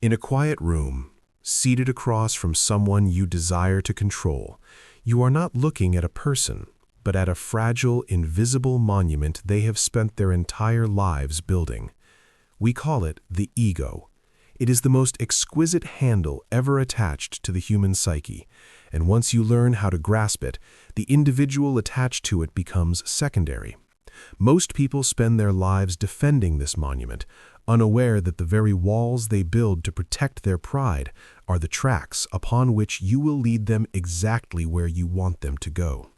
In a quiet room, seated across from someone you desire to control, you are not looking at a person, but at a fragile, invisible monument they have spent their entire lives building. We call it the ego. It is the most exquisite handle ever attached to the human psyche, and once you learn how to grasp it, the individual attached to it becomes secondary. Most people spend their lives defending this monument, unaware that the very walls they build to protect their pride are the tracks upon which you will lead them exactly where you want them to go.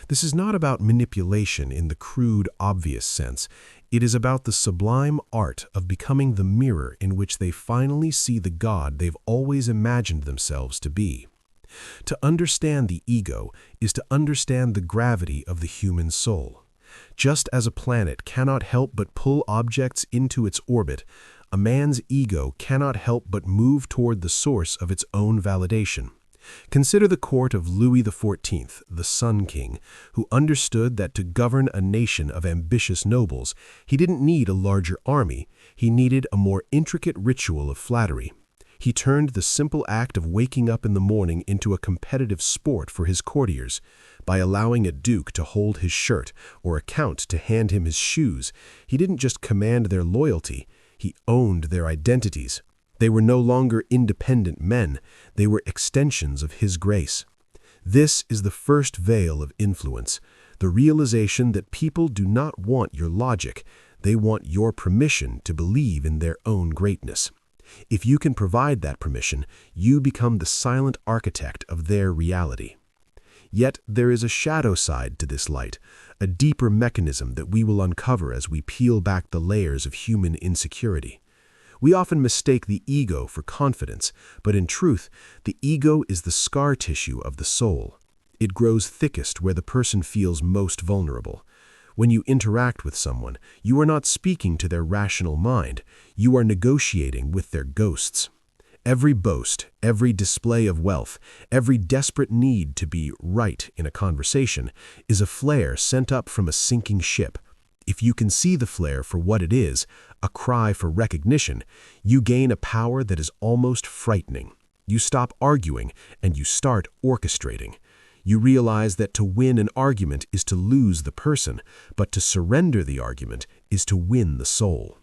This is not about manipulation in the crude, obvious sense. It is about the sublime art of becoming the mirror in which they finally see the God they've always imagined themselves to be. To understand the ego is to understand the gravity of the human soul. Just as a planet cannot help but pull objects into its orbit, a man's ego cannot help but move toward the source of its own validation. Consider the court of Louis XIV, the Sun King, who understood that to govern a nation of ambitious nobles, he didn't need a larger army, he needed a more intricate ritual of flattery. He turned the simple act of waking up in the morning into a competitive sport for his courtiers. By allowing a duke to hold his shirt or a count to hand him his shoes, he didn't just command their loyalty, he owned their identities. They were no longer independent men, they were extensions of his grace. This is the first veil of influence, the realization that people do not want your logic, they want your permission to believe in their own greatness. If you can provide that permission, you become the silent architect of their reality. Yet there is a shadow side to this light, a deeper mechanism that we will uncover as we peel back the layers of human insecurity. We often mistake the ego for confidence, but in truth, the ego is the scar tissue of the soul. It grows thickest where the person feels most vulnerable. When you interact with someone, you are not speaking to their rational mind, you are negotiating with their ghosts. Every boast, every display of wealth, every desperate need to be right in a conversation is a flare sent up from a sinking ship. If you can see the flare for what it is, a cry for recognition, you gain a power that is almost frightening. You stop arguing and you start orchestrating. You realize that to win an argument is to lose the person, but to surrender the argument is to win the soul.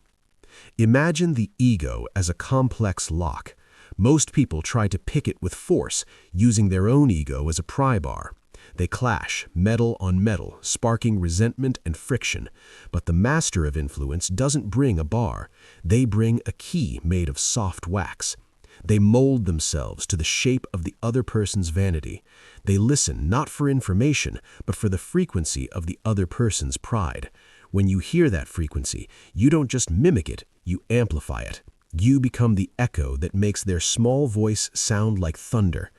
Imagine the ego as a complex lock. Most people try to pick it with force, using their own ego as a pry bar. They clash, metal on metal, sparking resentment and friction. But the master of influence doesn't bring a bar. They bring a key made of soft wax. They mold themselves to the shape of the other person's vanity. They listen not for information, but for the frequency of the other person's pride. When you hear that frequency, you don't just mimic it, you amplify it. You become the echo that makes their small voice sound like thunder.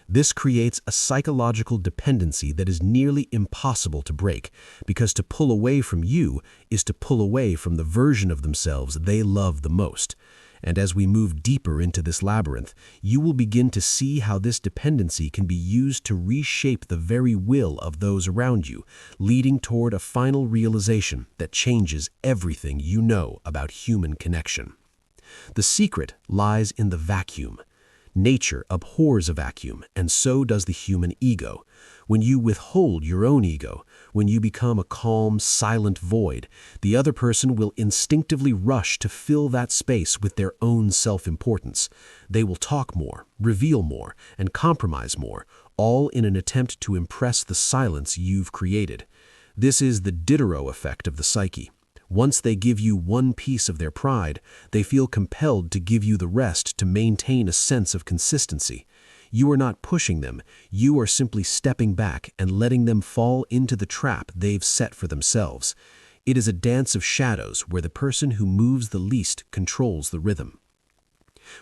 This creates a psychological dependency that is nearly impossible to break, because to pull away from you is to pull away from the version of themselves they love the most. And as we move deeper into this labyrinth, you will begin to see how this dependency can be used to reshape the very will of those around you, leading toward a final realization that changes everything you know about human connection. The secret lies in the vacuum. Nature abhors a vacuum, and so does the human ego. When you withhold your own ego, when you become a calm, silent void, the other person will instinctively rush to fill that space with their own self-importance. They will talk more, reveal more, and compromise more, all in an attempt to impress the silence you've created. This is the Diderot effect of the psyche. Once they give you one piece of their pride, they feel compelled to give you the rest to maintain a sense of consistency. You are not pushing them, you are simply stepping back and letting them fall into the trap they've set for themselves. It is a dance of shadows where the person who moves the least controls the rhythm.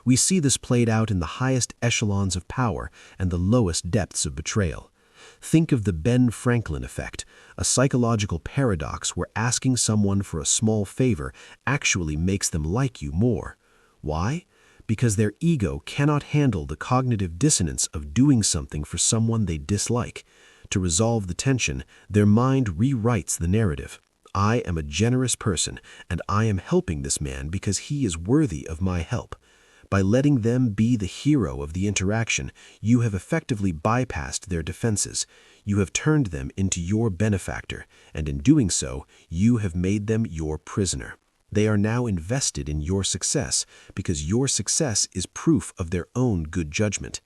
We see this played out in the highest echelons of power and the lowest depths of betrayal. Think of the Ben Franklin effect, a psychological paradox where asking someone for a small favor actually makes them like you more. Why? Because their ego cannot handle the cognitive dissonance of doing something for someone they dislike. To resolve the tension, their mind rewrites the narrative. I am a generous person, and I am helping this man because he is worthy of my help. By letting them be the hero of the interaction, you have effectively bypassed their defenses. You have turned them into your benefactor, and in doing so, you have made them your prisoner. They are now invested in your success, because your success is proof of their own good judgment.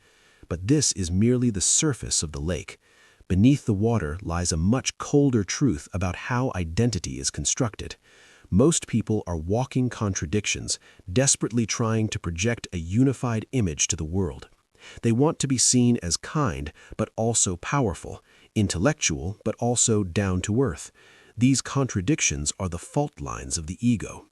But this is merely the surface of the lake. Beneath the water lies a much colder truth about how identity is constructed. Most people are walking contradictions, desperately trying to project a unified image to the world. They want to be seen as kind, but also powerful, intellectual, but also down to earth. These contradictions are the fault lines of the ego.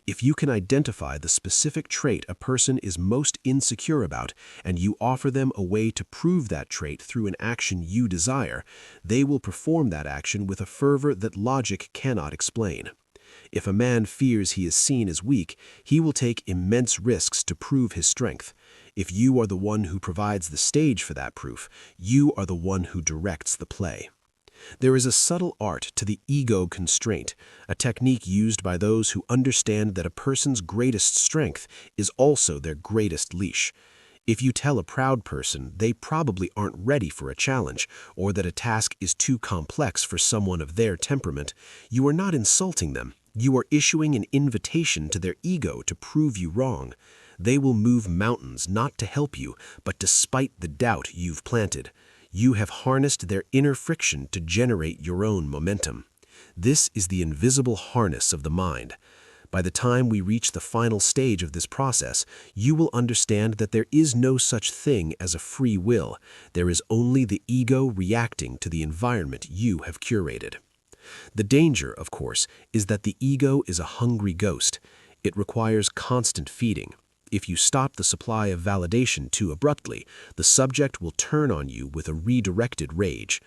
If you can identify the specific trait a person is most insecure about, and you offer them a way to prove that trait through an action you desire, they will perform that action with a fervor that logic cannot explain. If a man fears he is seen as weak, he will take immense risks to prove his strength. If you are the one who provides the stage for that proof, you are the one who directs the play. There is a subtle art to the ego constraint, a technique used by those who understand that a person's greatest strength is also their greatest leash. If you tell a proud person they probably aren't ready for a challenge, or that a task is too complex for someone of their temperament, you are not insulting them. You are issuing an invitation to their ego to prove you wrong. They will move mountains not to help you, but to spite the doubt you've planted. You have harnessed their inner friction to generate your own momentum. This is the invisible harness of the mind. By the time we reach the final stage of this process, you will understand that there is no such thing as a free will. There is only the ego reacting to the environment you have curated. The danger, of course, is that the ego is a hungry ghost. It requires constant feeding. If you stop the supply of validation too abruptly, the subject will turn on you with a redirected rage.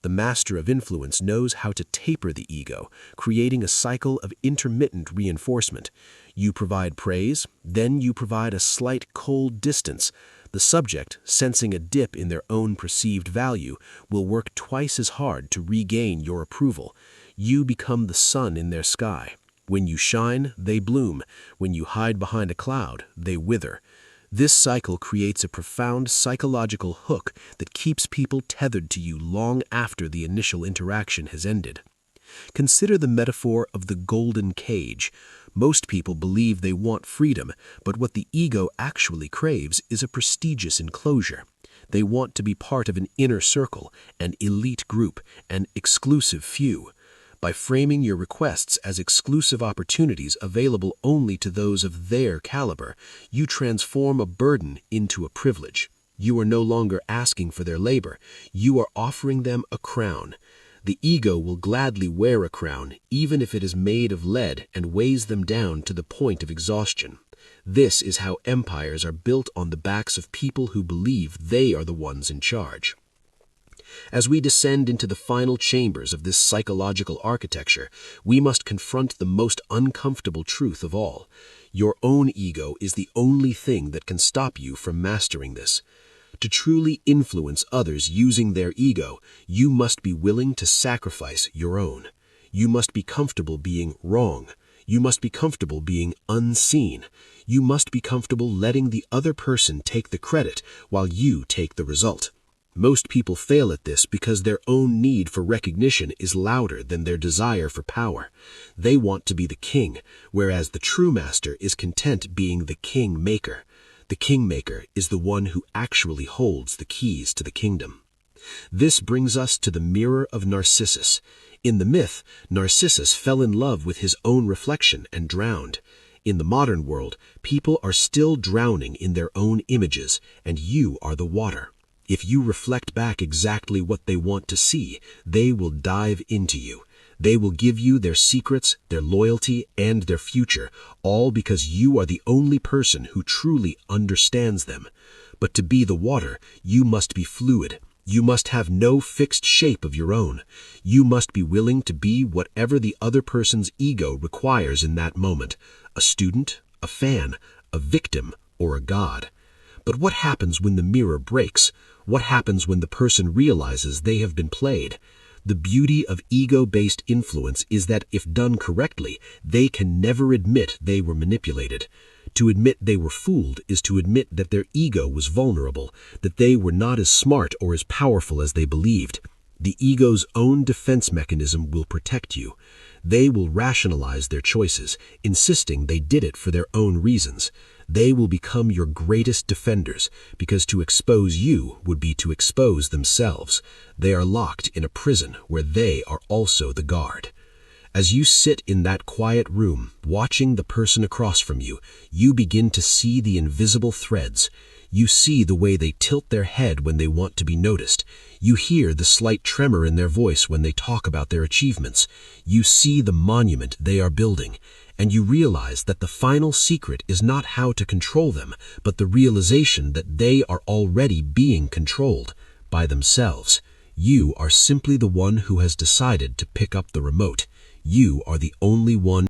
The master of influence knows how to taper the ego, creating a cycle of intermittent reinforcement. You provide praise, then you provide a slight cold distance. The subject, sensing a dip in their own perceived value, will work twice as hard to regain your approval. You become the sun in their sky. When you shine, they bloom. When you hide behind a cloud, they wither. This cycle creates a profound psychological hook that keeps people tethered to you long after the initial interaction has ended. Consider the metaphor of the golden cage. Most people believe they want freedom, but what the ego actually craves is a prestigious enclosure. They want to be part of an inner circle, an elite group, an exclusive few. By framing your requests as exclusive opportunities available only to those of their caliber, you transform a burden into a privilege. You are no longer asking for their labor, you are offering them a crown. The ego will gladly wear a crown, even if it is made of lead and weighs them down to the point of exhaustion. This is how empires are built on the backs of people who believe they are the ones in charge. As we descend into the final chambers of this psychological architecture, we must confront the most uncomfortable truth of all. Your own ego is the only thing that can stop you from mastering this. To truly influence others using their ego, you must be willing to sacrifice your own. You must be comfortable being wrong. You must be comfortable being unseen. You must be comfortable letting the other person take the credit while you take the result. Most people fail at this because their own need for recognition is louder than their desire for power. They want to be the king, whereas the true master is content being the king-maker. The king-maker is the one who actually holds the keys to the kingdom. This brings us to the mirror of Narcissus. In the myth, Narcissus fell in love with his own reflection and drowned. In the modern world, people are still drowning in their own images, and you are the water. If you reflect back exactly what they want to see, they will dive into you. They will give you their secrets, their loyalty, and their future, all because you are the only person who truly understands them. But to be the water, you must be fluid. You must have no fixed shape of your own. You must be willing to be whatever the other person's ego requires in that moment: a student, a fan, a victim, or a god. But what happens when the mirror breaks? What happens when the person realizes they have been played? The beauty of ego-based influence is that if done correctly, they can never admit they were manipulated. To admit they were fooled is to admit that their ego was vulnerable, that they were not as smart or as powerful as they believed. The ego's own defense mechanism will protect you. They will rationalize their choices, insisting they did it for their own reasons. They will become your greatest defenders, because to expose you would be to expose themselves. They are locked in a prison where they are also the guard. As you sit in that quiet room, watching the person across from you, you begin to see the invisible threads. You see the way they tilt their head when they want to be noticed. You hear the slight tremor in their voice when they talk about their achievements. You see the monument they are building, and you realize that the final secret is not how to control them, but the realization that they are already being controlled by themselves. You are simply the one who has decided to pick up the remote. You are the only one